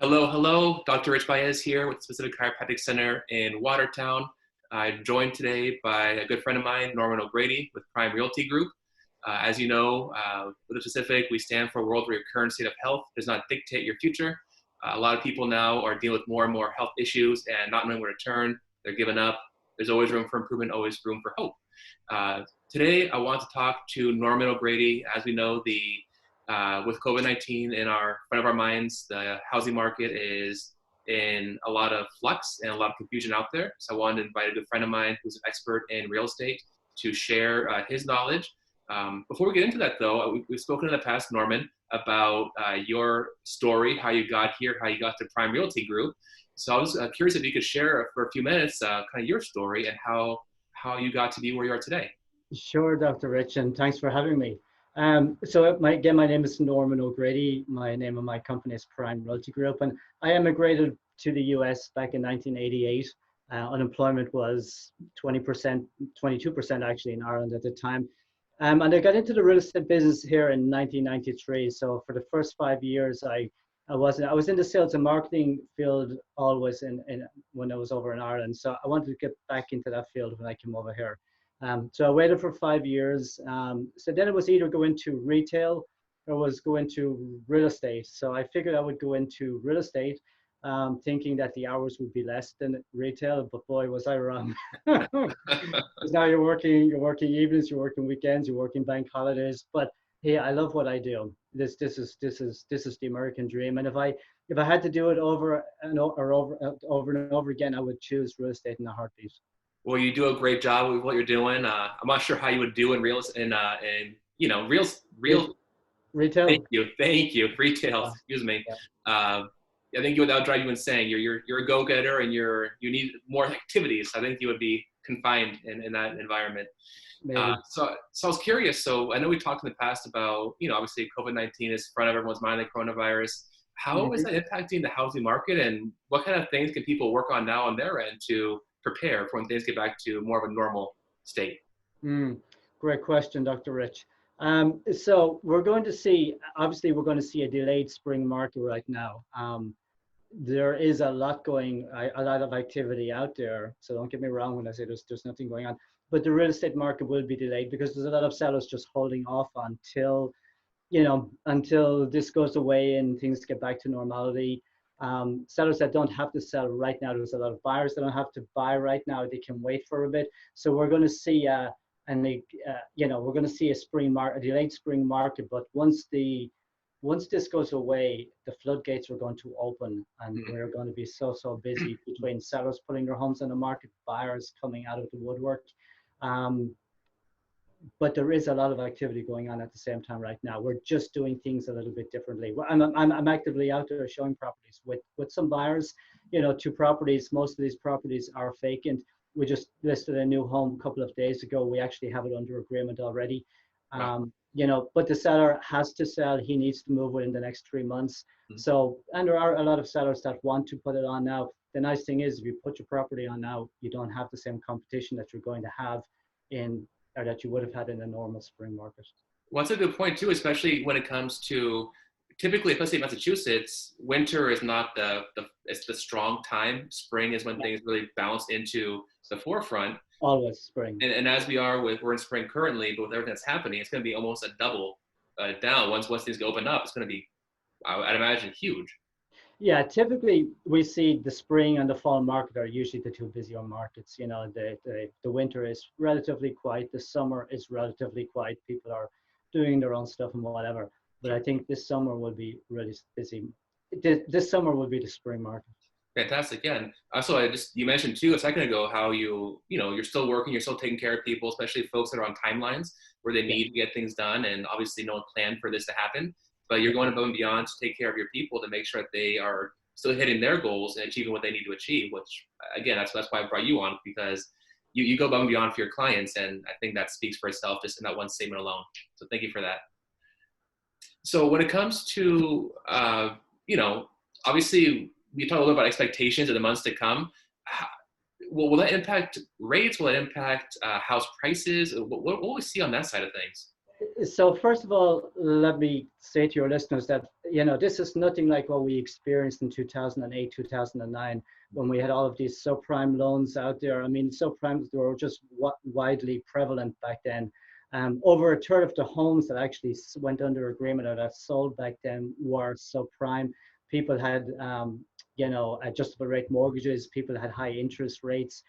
Hello, hello. Dr. Rich Baez here with Specific Chiropractic Center in Watertown. I'm joined today by a good friend of mine, Norman O'Grady with Prime Realty Group. As you know, with the Specific, we stand for a world where your current state of health does not dictate your future. A lot of people now are dealing with more and more health issues and not knowing where to turn. They're giving up. There's always room for improvement, always room for hope. Today, I want to talk to Norman O'Grady. As we know, with COVID-19 in our front of our minds, the housing market is in a lot of flux and a lot of confusion out there. So I wanted to invite a good friend of mine who's an expert in real estate to share his knowledge. Before we get into that, though, we've spoken in the past, Norman, about your story, how you got here, how you got to Prime Realty Group. So I was curious if you could share for a few minutes kind of your story and how you got to be where you are today. Sure, Dr. Rich, and thanks for having me. Again, my name is Norman O'Grady. My name of my company is Prime Realty Group, and I immigrated to the US back in 1988. Unemployment was 20%, 22% actually in Ireland at the time. And I got into the real estate business here in 1993. So for the first 5 years, I was in the sales and marketing field always when I was over in Ireland. So I wanted to get back into that field when I came over here. So I waited for 5 years. So then it was either go into retail or was go into real estate. So I figured I would go into real estate, thinking that the hours would be less than retail, but boy, was I wrong. Because now you're working evenings, you're working weekends, you're working bank holidays. But hey, I love what I do. This is the American dream. And if I had to do it over and over again, I would choose real estate in a heartbeat. Well, you do a great job with what you're doing. I'm not sure how you would do in real. Retail. Thank you, retail. Yeah. Excuse me. Yeah. I think that would drive you insane. You're a go-getter, and you need more activities. I think you would be confined in that environment. So I was curious. So I know we talked in the past about obviously COVID-19 is front of everyone's mind, the coronavirus. How is that impacting the housing market, and what kind of things can people work on now on their end to prepare for when things get back to more of a normal state? Great question, Dr. Rich. So we're going to see a delayed spring market right now. There is a lot of activity out there. So don't get me wrong when I say there's nothing going on, but the real estate market will be delayed because there's a lot of sellers just holding off until this goes away and things get back to normality. Sellers that don't have to sell right now. There's a lot of buyers that don't have to buy right now. They can wait for a bit. So we're going to see we're going to see a delayed spring market. But once this goes away, the floodgates are going to open, and we're going to be so busy between sellers putting their homes on the market, buyers coming out of the woodwork. But there is a lot of activity going on at the same time right now. We're just doing things a little bit differently. I'm actively out there showing properties with some buyers. 2 properties. Most of these properties are vacant. We just listed a new home a couple of days ago. We actually have it under agreement already. Wow. But the seller has to sell. He needs to move within the next 3 months. So, and there are a lot of sellers that want to put it on now. The nice thing is, if you put your property on now, you don't have the same competition that you're going to have that you would have had in a normal spring market. Well, that's a good point too, especially when it comes to typically, especially in Massachusetts, winter is not it's the strong time. Spring is when things really bounce into the forefront. Always spring. And as we're in spring currently, but with everything that's happening, it's going to be almost a double down. Once things open up, it's going to be, I'd imagine, huge. Yeah, typically we see the spring and the fall market are usually the 2 busier markets. The winter is relatively quiet. The summer is relatively quiet. People are doing their own stuff and whatever. But I think this summer will be really busy. This summer will be the spring market. Fantastic. Yeah. And also, you mentioned too a second ago how you're still working, you're still taking care of people, especially folks that are on timelines where they need to get things done. And obviously no one planned for this to happen. But you're going above and beyond to take care of your people to make sure that they are still hitting their goals and achieving what they need to achieve, which, again, that's why I brought you on, because you go above and beyond for your clients. And I think that speaks for itself just in that one statement alone. So thank you for that. So when it comes to, obviously, we talk a little about expectations in the months to come. Will that impact rates? Will it impact house prices? What will we see on that side of things? So first of all, let me say to your listeners that, this is nothing like what we experienced in 2008, 2009, when we had all of these subprime loans out there. I mean, subprimes were just widely prevalent back then. Over a third of the homes that actually went under agreement or that sold back then were subprime. People had, adjustable rate mortgages. People had high interest rates.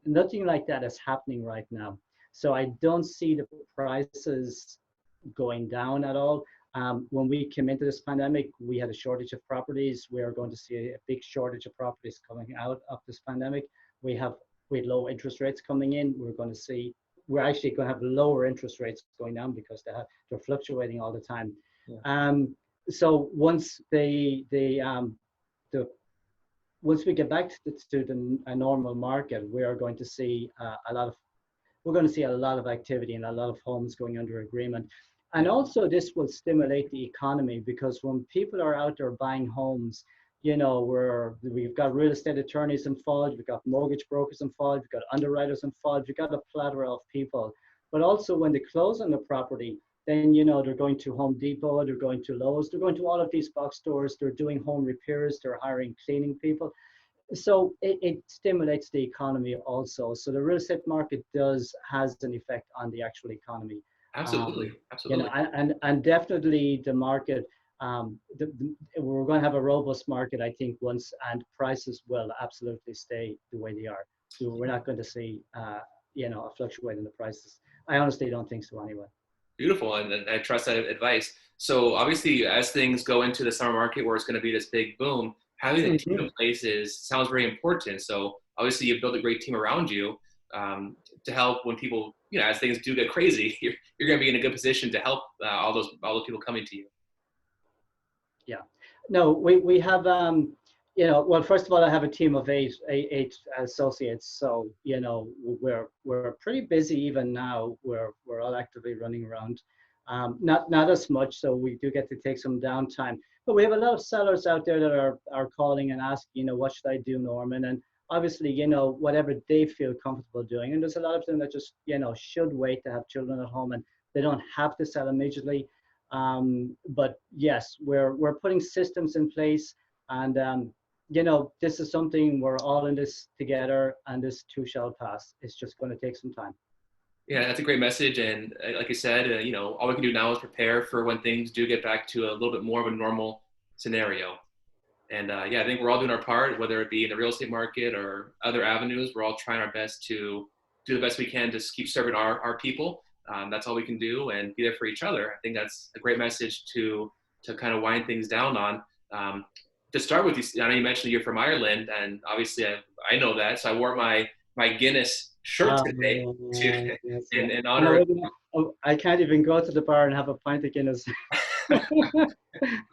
Nothing like that is happening right now. So I don't see the prices going down at all. When we came into this pandemic, we had a shortage of properties. We are going to see a big shortage of properties coming out of this pandemic. We had low interest rates coming in. We're actually going to have lower interest rates going down because they're fluctuating all the time. Yeah. So once once we get back to a normal market, we are going to see we're going to see a lot of activity and a lot of homes going under agreement. And also this will stimulate the economy, because when people are out there buying homes, we've got real estate attorneys involved, we've got mortgage brokers involved, we've got underwriters involved, we've got a plethora of people. But also when they close on the property, then, they're going to Home Depot, they're going to Lowe's, they're going to all of these box stores, they're doing home repairs, they're hiring cleaning people. So it stimulates the economy also. So the real estate market has an effect on the actual economy. Absolutely, absolutely. And definitely the market, we're going to have a robust market, I think, and prices will absolutely stay the way they are. So we're not going to see, a fluctuate in the prices. I honestly don't think so anyway. Beautiful, and I trust that advice. So obviously, as things go into the summer market where it's going to be this big boom, having a team in place sounds very important. So obviously, you build a great team around you to help when people, as things do get crazy, you're going to be in a good position to help all those people coming to you. Yeah, no, we have well, first of all, I have a team of eight associates. So we're pretty busy even now. We're all actively running around. Not as much, so we do get to take some downtime. But we have a lot of sellers out there that are calling and asking, what should I do, Norman? And obviously, whatever they feel comfortable doing. And there's a lot of them that just, should wait to have children at home, and they don't have to sell immediately. But yes, we're putting systems in place, and this is something we're all in this together, and this too shall pass. It's just going to take some time. Yeah, that's a great message. And like I said, all we can do now is prepare for when things do get back to a little bit more of a normal scenario. And I think we're all doing our part, whether it be in the real estate market or other avenues. We're all trying our best to do the best we can to keep serving our people. That's all we can do, and be there for each other. I think that's a great message to kind of wind things down on. To start with, I know you mentioned you're from Ireland, and obviously I know that. So I wore my Guinness shirt today in honor of. I can't even go to the bar and have a pint of Guinness.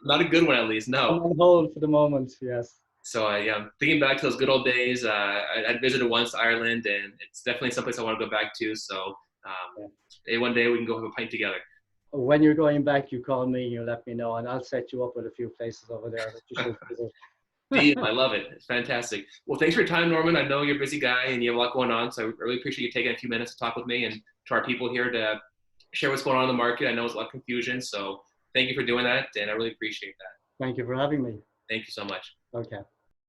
Not a good one, at least. No. I'm on hold for the moment. Yes. So I'm thinking back to those good old days. I visited once Ireland, and it's definitely someplace I want to go back to. So one day we can go have a pint together. When you're going back, you call me, you let me know, and I'll set you up with a few places over there that you should visit. Deal. I love it. It's fantastic. Well, thanks for your time, Norman. I know you're a busy guy and you have a lot going on, so I really appreciate you taking a few minutes to talk with me and to our people here to share what's going on in the market. I know it's a lot of confusion, so thank you for doing that, and I really appreciate that. Thank you for having me. Thank you so much. Okay.